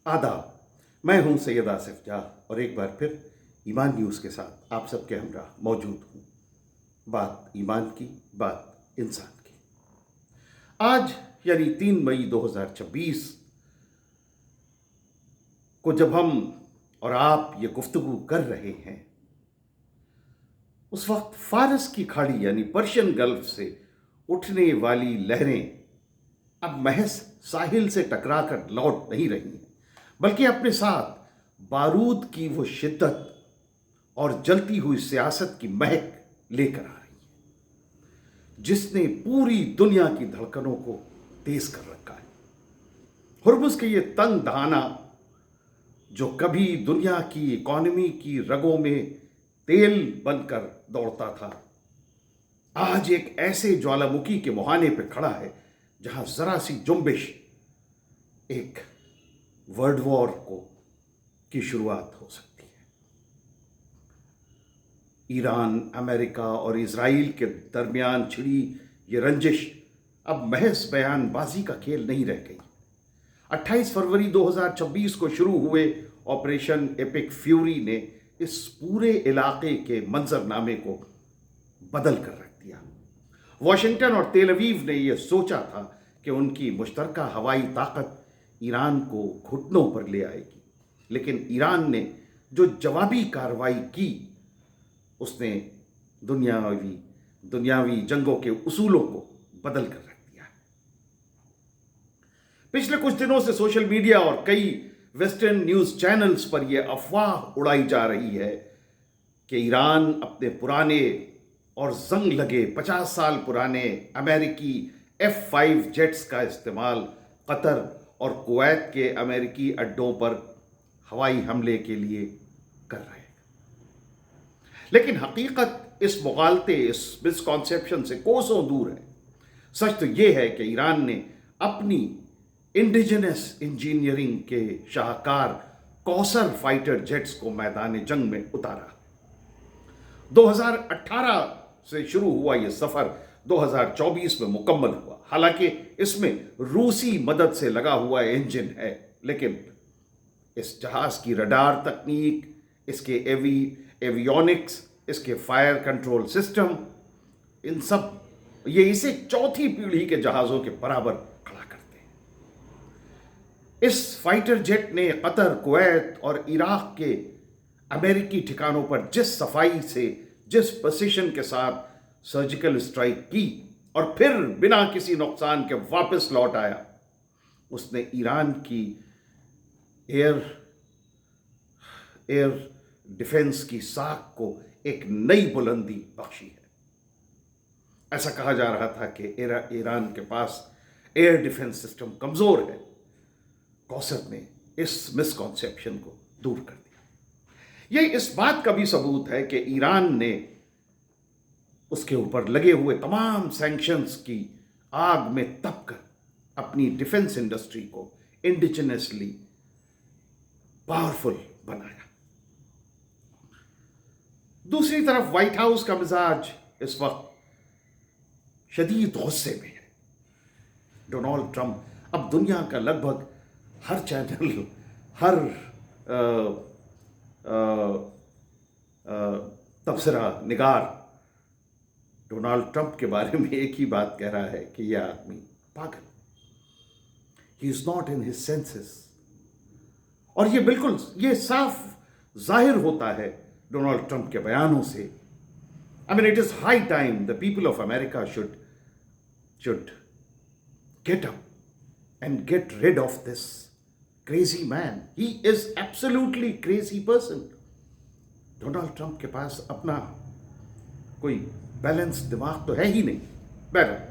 आदाब। मैं हूं सैयद आसिफ जाह और एक बार फिर ईमान न्यूज़ के साथ आप सबके हमरा मौजूद हूं। बात ईमान की, बात इंसान की। आज यानी 3 मई 2026 को जब हम और आप ये गुफ्तगू कर रहे हैं, उस वक्त फारस की खाड़ी यानी पर्शियन गल्फ से उठने वाली लहरें अब महज साहिल से टकराकर लौट नहीं रही हैं, बल्कि अपने साथ बारूद की वो शिद्दत और जलती हुई सियासत की महक लेकर आ रही है जिसने पूरी दुनिया की धड़कनों को तेज कर रखा है। हुर्मुज़ के ये तंग दहाना जो कभी दुनिया की इकॉनमी की रगों में तेल बनकर दौड़ता था, आज एक ऐसे ज्वालामुखी के मुहाने पर खड़ा है जहां जरा सी जुम्बिश एक वर्ल्ड वॉर की शुरुआत हो सकती है। ईरान, अमेरिका और इजराइल के दरमियान छिड़ी ये रंजिश अब महज बयानबाजी का खेल नहीं रह गई। 28 फरवरी 2026 को शुरू हुए ऑपरेशन एपिक फ्यूरी ने इस पूरे इलाके के मंजरनामे को बदल कर रख दिया। वाशिंगटन और तेल अवीव ने यह सोचा था कि उनकी मुश्तरका हवाई ताकत ईरान को घुटनों पर ले आएगी, लेकिन ईरान ने जो जवाबी कार्रवाई की उसने दुनियावी जंगों के उसूलों को बदल कर रख दिया। पिछले कुछ दिनों से सोशल मीडिया और कई वेस्टर्न न्यूज चैनल्स पर यह अफवाह उड़ाई जा रही है कि ईरान अपने पुराने और जंग लगे 50 साल पुराने अमेरिकी F-5 जेट्स का इस्तेमाल कतर और कुवैत के अमेरिकी अड्डों पर हवाई हमले के लिए कर रहे हैं। लेकिन हकीकत इस मुगालते, इस मिसकॉन्सेप्शन से कोसों दूर है। सच तो यह है कि ईरान ने अपनी इंडिजिनस इंजीनियरिंग के शाहकार कौसर फाइटर जेट्स को मैदान जंग में उतारा। 2018 से शुरू हुआ यह सफर 2024 में मुकम्मल हुआ। हालांकि इसमें रूसी मदद से लगा हुआ इंजन है, लेकिन इस जहाज की रडार तकनीक, इसके एवियोनिक्स, इसके फायर कंट्रोल सिस्टम, इन सब ये इसे चौथी पीढ़ी के जहाजों के बराबर खड़ा करते हैं। इस फाइटर जेट ने कतर, कुवैत और इराक के अमेरिकी ठिकानों पर जिस सफाई से, जिस प्रिसिशन के साथ सर्जिकल स्ट्राइक की और फिर बिना किसी नुकसान के वापस लौट आया, उसने ईरान की एयर डिफेंस की साख को एक नई बुलंदी बख्शी है। ऐसा कहा जा रहा था कि ईरान के पास एयर डिफेंस सिस्टम कमजोर है। कौसर ने इस मिसकॉन्सेप्शन को दूर कर दिया। यह इस बात का भी सबूत है कि ईरान ने उसके ऊपर लगे हुए तमाम सैंक्शंस की आग में तपकर अपनी डिफेंस इंडस्ट्री को इंडिजिनसली पावरफुल बनाया। दूसरी तरफ व्हाइट हाउस का मिजाज इस वक्त शदीद गुस्से में है। डोनाल्ड ट्रंप अब दुनिया का लगभग हर चैनल, हर तबसरा निगार डोनाल्ड ट्रंप के बारे में एक ही बात कह रहा है कि यह आदमी पागल, he is not in his senses. और ये बिल्कुल ये साफ जाहिर होता है डोनाल्ड ट्रंप के बयानों से। I mean, it is high time the people of America should get up and get rid of this crazy man. He is absolutely crazy person. Donald Trump के पास अपना कोई बैलेंस दिमाग तो है ही नहीं। बहरहाल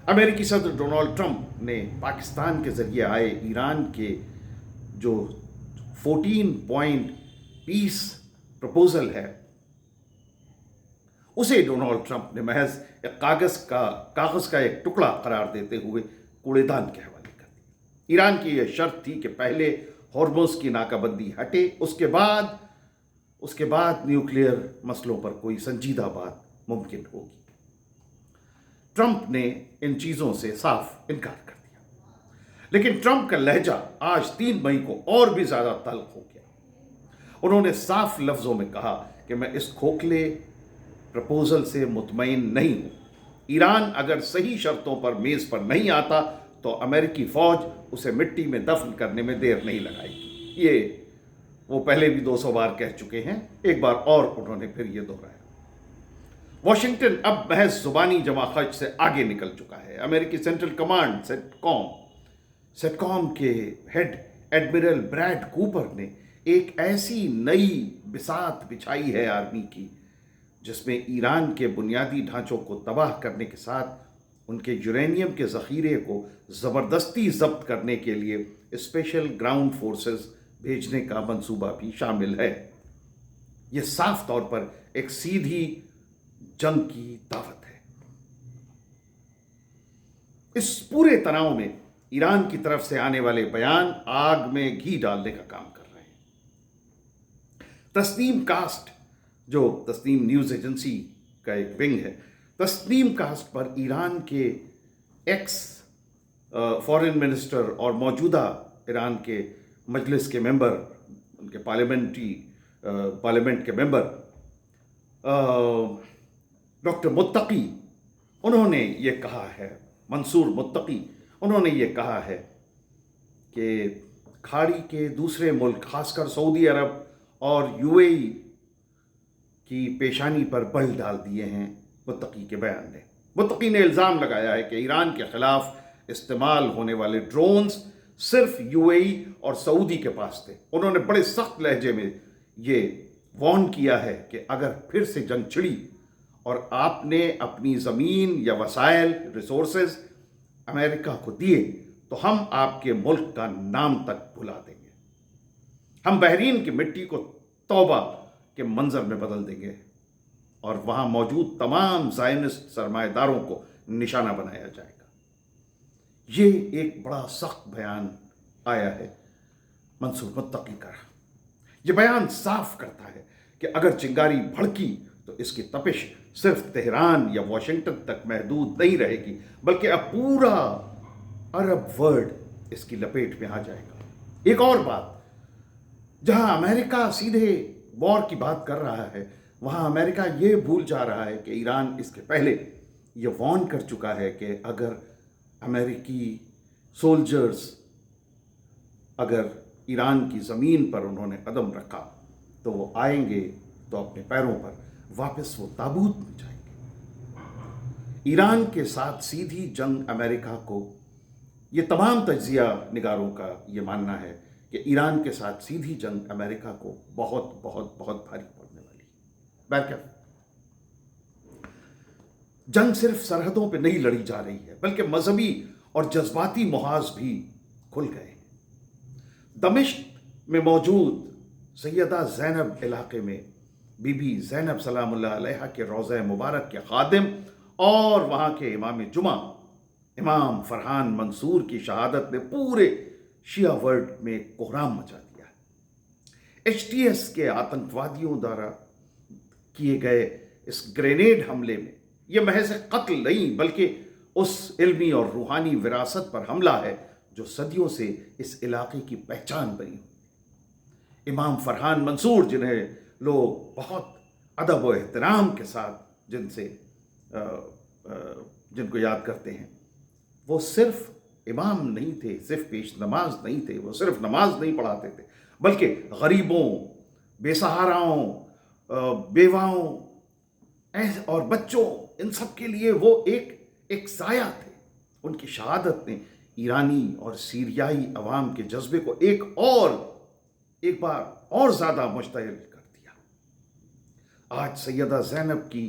अमेरिकी सदर डोनाल्ड ट्रंप ने पाकिस्तान के जरिए आए ईरान के जो 14 पॉइंट पीस प्रपोजल है, उसे डोनाल्ड ट्रंप ने महज एक कागज का एक टुकड़ा करार देते हुए कूड़ेदान के हवाले कर दिया। ईरान की यह शर्त थी कि पहले हॉर्मुज़ की नाकाबंदी हटे, उसके बाद न्यूक्लियर मसलों पर कोई संजीदा बात मुमकिन होगी। ट्रंप ने इन चीज़ों से साफ इनकार कर दिया। लेकिन ट्रंप का लहजा आज 3 मई को और भी ज्यादा तल्ख हो गया। उन्होंने साफ लफ्जों में कहा कि मैं इस खोखले प्रपोजल से मुतमईन नहीं हूं। ईरान अगर सही शर्तों पर मेज पर नहीं आता तो अमेरिकी फौज उसे मिट्टी में दफन करने में देर नहीं लगाएगी। ये वो पहले भी 200 बार कह चुके हैं, एक बार और उन्होंने फिर ये दोहराया। वॉशिंगटन अब महज जुबानी जमाखर्च से आगे निकल चुका है। अमेरिकी सेंट्रल कमांड सेटकॉम के हेड एडमिरल ब्रैड कूपर ने एक ऐसी नई बिसात बिछाई है आर्मी की, जिसमें ईरान के बुनियादी ढांचों को तबाह करने के साथ उनके यूरेनियम के ज़ख़ीरे को ज़बरदस्ती ज़ब्त करने के लिए स्पेशल ग्राउंड फोर्सेस भेजने का मंसूबा भी शामिल है। यह साफ तौर पर एक सीधी जंग की दावत है। इस पूरे तनाव में ईरान की तरफ से आने वाले बयान आग में घी डालने का काम कर रहे हैं। तस्नीम कास्ट, जो तस्नीम न्यूज़ एजेंसी का एक विंग है, तस्नीम कास्ट पर ईरान के एक्स फॉरेन मिनिस्टर और मौजूदा ईरान के मजलिस के मेंबर, उनके पार्लियामेंट के मेंबर डॉक्टर मुत्तकी, उन्होंने ये कहा है, मंसूर मुत्तकी, उन्होंने ये कहा है कि खाड़ी के दूसरे मुल्क, खासकर सऊदी अरब और यूएई की पेशानी पर बल डाल दिए हैं। मुत्तकी के बयान ने, मुत्तकी ने इल्ज़ाम लगाया है कि ईरान के खिलाफ इस्तेमाल होने वाले ड्रोन्स सिर्फ यूएई और सऊदी के पास थे। उन्होंने बड़े सख्त लहजे में ये वार्न किया है कि अगर फिर से जंग छिड़ी और आपने अपनी ज़मीन या वसाइल रिसोर्सेज अमेरिका को दिए तो हम आपके मुल्क का नाम तक भुला देंगे। हम बहरीन की मिट्टी को तौबा के मंजर में बदल देंगे और वहाँ मौजूद तमाम ज़ायनिस्ट सरमाएदारों को निशाना बनाया जाएगा। ये एक बड़ा सख्त बयान आया है मंसूर मुत्तकी का। ये बयान साफ करता है कि अगर चिंगारी भड़की तो इसकी तपिश सिर्फ तेहरान या वाशिंगटन तक महदूद नहीं रहेगी, बल्कि अब पूरा अरब वर्ल्ड इसकी लपेट में आ जाएगा। एक और बात, जहां अमेरिका सीधे वॉर की बात कर रहा है, वहां अमेरिका ये भूल जा रहा है कि ईरान इसके पहले ये वार्न कर चुका है कि अगर अमेरिकी सोल्जर्स अगर ईरान की ज़मीन पर उन्होंने कदम रखा तो वो आएंगे तो अपने पैरों पर वापस वो ताबूत में जाएंगे। ईरान के साथ सीधी जंग अमेरिका को, ये तमाम तज्जिया निगारों का ये मानना है कि ईरान के साथ सीधी जंग अमेरिका को बहुत बहुत बहुत भारी पड़ने वाली है। बहरकैफ जंग सिर्फ सरहदों पे नहीं लड़ी जा रही है, बल्कि मजहबी और जज्बाती मुहाज भी खुल गए हैं। दमिश्क में मौजूद सैयदा ज़ैनब इलाके में बीबी ज़ैनब सलामुल्लाह अलैहा के रोज़ा मुबारक के खादिम और वहाँ के इमाम जुमा इमाम फरहान मंसूर की शहादत ने पूरे शिया वर्ल्ड में कोहराम मचा दिया है। HTS के आतंकवादियों द्वारा किए गए इस ग्रेनेड हमले में यह महज कत्ल नहीं, बल्कि उस इल्मी और रूहानी विरासत पर हमला है जो सदियों से इस इलाके की पहचान बनी। इमाम फरहान मंसूर, जिन्हें लोग बहुत अदब व एहतराम के साथ जिनको याद करते हैं, वो सिर्फ इमाम नहीं थे, सिर्फ पेश नमाज नहीं थे, वो सिर्फ नमाज नहीं पढ़ाते थे, बल्कि गरीबों, बेसहाराओं, बेवाओं और बच्चों, इन सब के लिए वो एक साया थे। उनकी शहादत ने ईरानी और सीरियाई अवाम के जज्बे को एक बार और ज़्यादा मुश्तइल कर दिया। आज सैयदा ज़ैनब के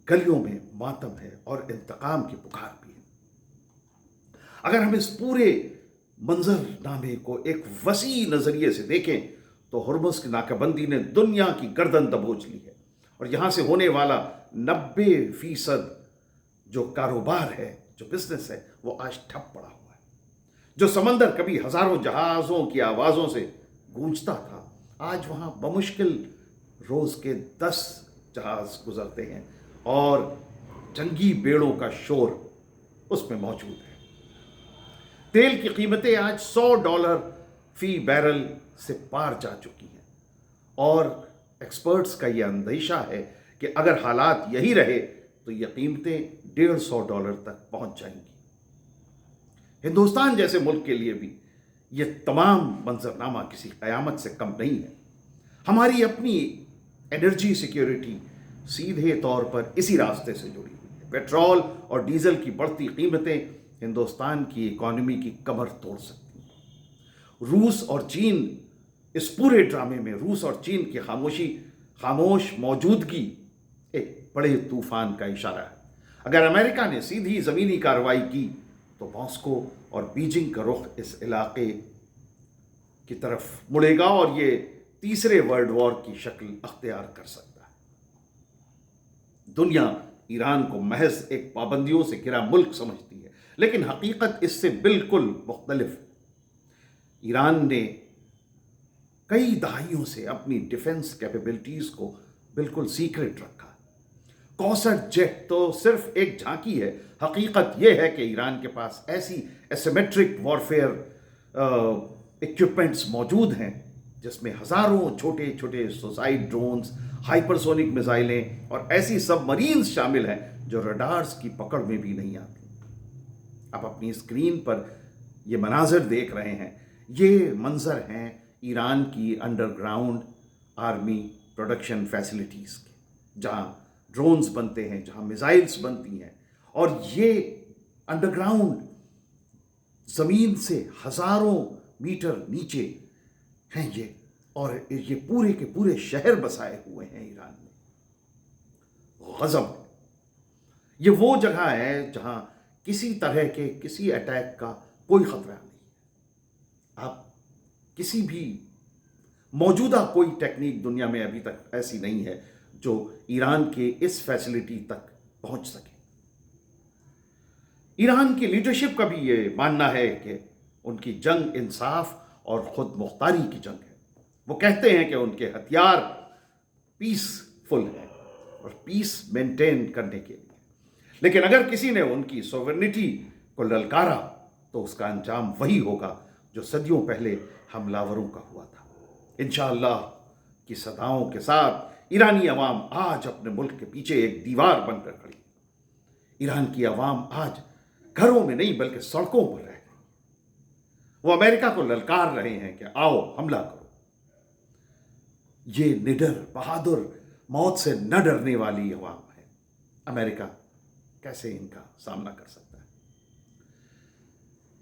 गलियों में मातम है और इंतकाम की पुकार भी है। अगर हम इस पूरे मंजरनामे को एक वसी नज़रिए से देखें तो हुर्मुज़ की नाकाबंदी ने दुनिया की गर्दन दबोच ली है और यहाँ से होने वाला 90% जो कारोबार है, जो बिजनेस है, वो आज ठप पड़ा हुआ है। जो समंदर कभी हजारों जहाज़ों की आवाज़ों से गूंजता था, आज वहाँ बमुश्किल रोज़ के 10 जहाज़ गुजरते हैं और जंगी बेड़ों का शोर उसमें मौजूद है। तेल की कीमतें आज $100 फी बैरल से पार जा चुकी हैं और एक्सपर्ट्स का यह अंदेशा है कि अगर हालात यही रहे तो ये कीमतें $150 तक पहुंच जाएंगी। हिंदुस्तान जैसे मुल्क के लिए भी ये तमाम मंजरनामा किसी क़यामत से कम नहीं है। हमारी अपनी एनर्जी सिक्योरिटी सीधे तौर पर इसी रास्ते से जुड़ी हुई है। पेट्रोल और डीजल की बढ़ती कीमतें हिंदुस्तान की इकॉनमी की कमर तोड़ सकती हैं। रूस और चीन, इस पूरे ड्रामे में रूस और चीन की खामोश मौजूदगी एक बड़े तूफान का इशारा है। अगर अमेरिका ने सीधी ज़मीनी कार्रवाई की तो मॉस्को और बीजिंग का रुख इस इलाके की तरफ मुड़ेगा और ये तीसरे वर्ल्ड वॉर की शक्ल अख्तियार कर सकता है। दुनिया ईरान को महज एक पाबंदियों से घिरा मुल्क समझती है, लेकिन हकीकत इससे बिल्कुल मुख्तलिफ है। ईरान ने कई दहाइयों से अपनी डिफेंस कैपेबिलिटीज को बिल्कुल सीक्रेट रखा। कौसर जेट तो सिर्फ एक झांकी है। हकीकत यह है कि ईरान के पास ऐसी एसिमेट्रिक वॉरफेयर इक्विपमेंट्स मौजूद हैं जिसमें हजारों छोटे छोटे सुसाइड ड्रोन्स, हाइपरसोनिक मिसाइलें और ऐसी सबमरीन्स शामिल हैं जो रडार्स की पकड़ में भी नहीं आती। आप अपनी स्क्रीन पर ये मनाजर देख रहे हैं, ये मंजर हैं ईरान की अंडरग्राउंड आर्मी प्रोडक्शन फैसिलिटीज़ के, जहाँ ड्रोन्स बनते हैं, जहाँ मिसाइल्स बनती हैं, और ये अंडरग्राउंड ज़मीन से हज़ारों मीटर नीचे हैं ये, और ये पूरे के पूरे शहर बसाए हुए हैं ईरान में। गज़ब, ये वो जगह है जहाँ किसी तरह के किसी अटैक का कोई ख़तरा नहीं है। आप किसी भी मौजूदा कोई टेक्निक दुनिया में अभी तक ऐसी नहीं है जो ईरान के इस फैसिलिटी तक पहुंच सके। ईरान की लीडरशिप का भी ये मानना है कि उनकी जंग इंसाफ और खुद मुख्तारी की जंग है। वो कहते हैं कि उनके हथियार पीसफुल हैं और पीस मेंटेन करने के लिए, लेकिन अगर किसी ने उनकी सॉवरेनिटी को ललकारा तो उसका अंजाम वही होगा जो सदियों पहले हमलावरों का हुआ था। इंशाअल्लाह की सदाओं के साथ ईरानी अवाम आज अपने मुल्क के पीछे एक दीवार बनकर खड़ी। ईरान की अवाम आज घरों में नहीं बल्कि सड़कों पर रह गई। वो अमेरिका को ललकार रहे हैं कि आओ हमला करो। ये निडर, बहादुर, मौत से न डरने वाली अवाम है। अमेरिका कैसे इनका सामना कर सकता है?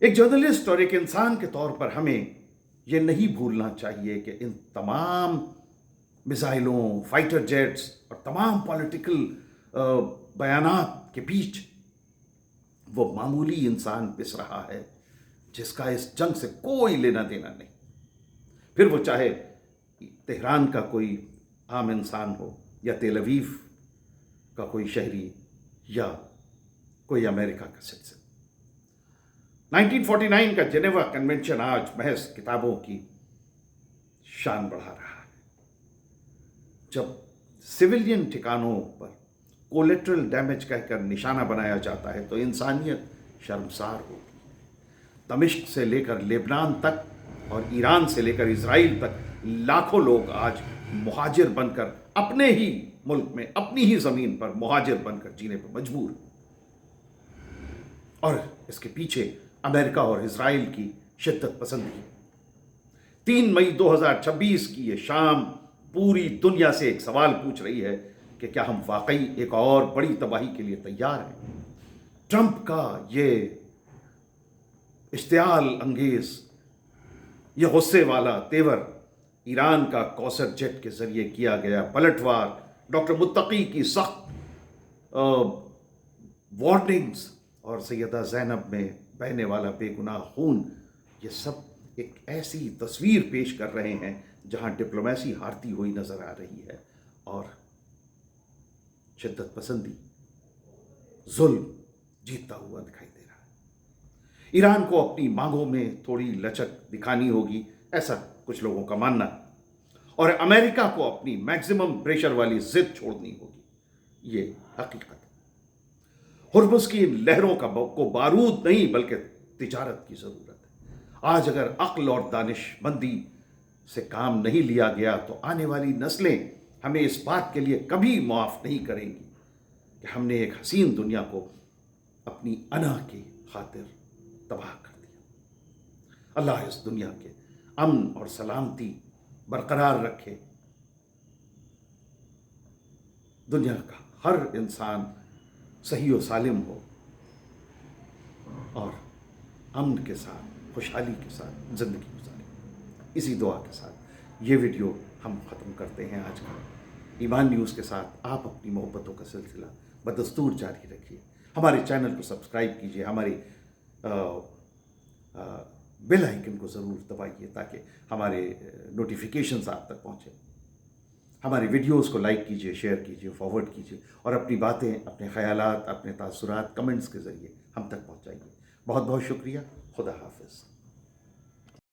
एक जर्नलिस्ट और एक इंसान के तौर पर हमें यह नहीं भूलना चाहिए कि इन तमाम मिसाइलों, फाइटर जेट्स और तमाम पॉलिटिकल बयानात के बीच वो मामूली इंसान पिस रहा है जिसका इस जंग से कोई लेना देना नहीं। फिर वो चाहे तेहरान का कोई आम इंसान हो या तेल अवीव का कोई शहरी या कोई अमेरिका का सिटीजन। 1949 का जेनेवा कन्वेंशन आज महज किताबों की शान बढ़ा रहा है। जब सिविलियन ठिकानों पर कोलेट्रल डैमेज कहकर निशाना बनाया जाता है तो इंसानियत शर्मसार होती है। दमिश्क से लेकर लेबनान तक और ईरान से लेकर इजराइल तक लाखों लोग आज मुहाजिर बनकर अपने ही मुल्क में, अपनी ही ज़मीन पर मुहाजिर बनकर जीने पर मजबूर। और इसके पीछे अमेरिका और इजराइल की शिद्दत पसंदी। 3 मई 2026 की ये शाम पूरी दुनिया से एक सवाल पूछ रही है कि क्या हम वाकई एक और बड़ी तबाही के लिए तैयार हैं? ट्रंप का ये इश्तियाल अंगेज, ये गुस्से वाला तेवर, ईरान का कौसर जेट के जरिए किया गया पलटवार, डॉक्टर मुत्तकी की सख्त वार्निंग्स और सैयदा ज़ैनब में बहने वाला बेगुनाह खून, ये सब एक ऐसी तस्वीर पेश कर रहे हैं जहां डिप्लोमेसी हारती हुई नजर आ रही है और शिद्दत पसंदी, जुल्म जीतता हुआ दिखाई दे रहा है। ईरान को अपनी मांगों में थोड़ी लचक दिखानी होगी, ऐसा कुछ लोगों का मानना है, और अमेरिका को अपनी मैक्सिमम प्रेशर वाली जिद छोड़नी होगी। ये हकीकत है। हुर्मुज़ की इन लहरों को बारूद नहीं बल्कि تجارت کی ضرورت ہے۔ آج اگر عقل اور دانش مندی سے کام نہیں لیا گیا تو آنے والی نسلیں ہمیں اس بات کے لیے کبھی معاف نہیں کریں گی کہ ہم نے ایک حسین دنیا کو اپنی انا کی خاطر تباہ کر دیا۔ اللہ اس دنیا کے امن اور سلامتی برقرار رکھے، دنیا کا ہر انسان صحیح و سالم ہو اور امن کے ساتھ، خوشحالی کے ساتھ زندگی گزارے۔ اسی دعا کے ساتھ یہ ویڈیو ہم ختم کرتے ہیں آج کا۔ ایمان نیوز کے ساتھ آپ اپنی محبتوں کا سلسلہ بدستور جاری رکھیے، ہمارے چینل کو سبسکرائب کیجیے، ہماری بیل آئیکن کو ضرور دبائیے تاکہ ہمارے نوٹیفیکیشنز آپ تک پہنچیں۔ ہماری ویڈیوز کو لائک کیجیے، شیئر کیجیے، فارورڈ کیجیے اور اپنی باتیں، اپنے خیالات، اپنے تاثرات کمنٹس کے ذریعے ہم تک پہنچائیے۔ بہت بہت شکریہ۔ خدا حافظ۔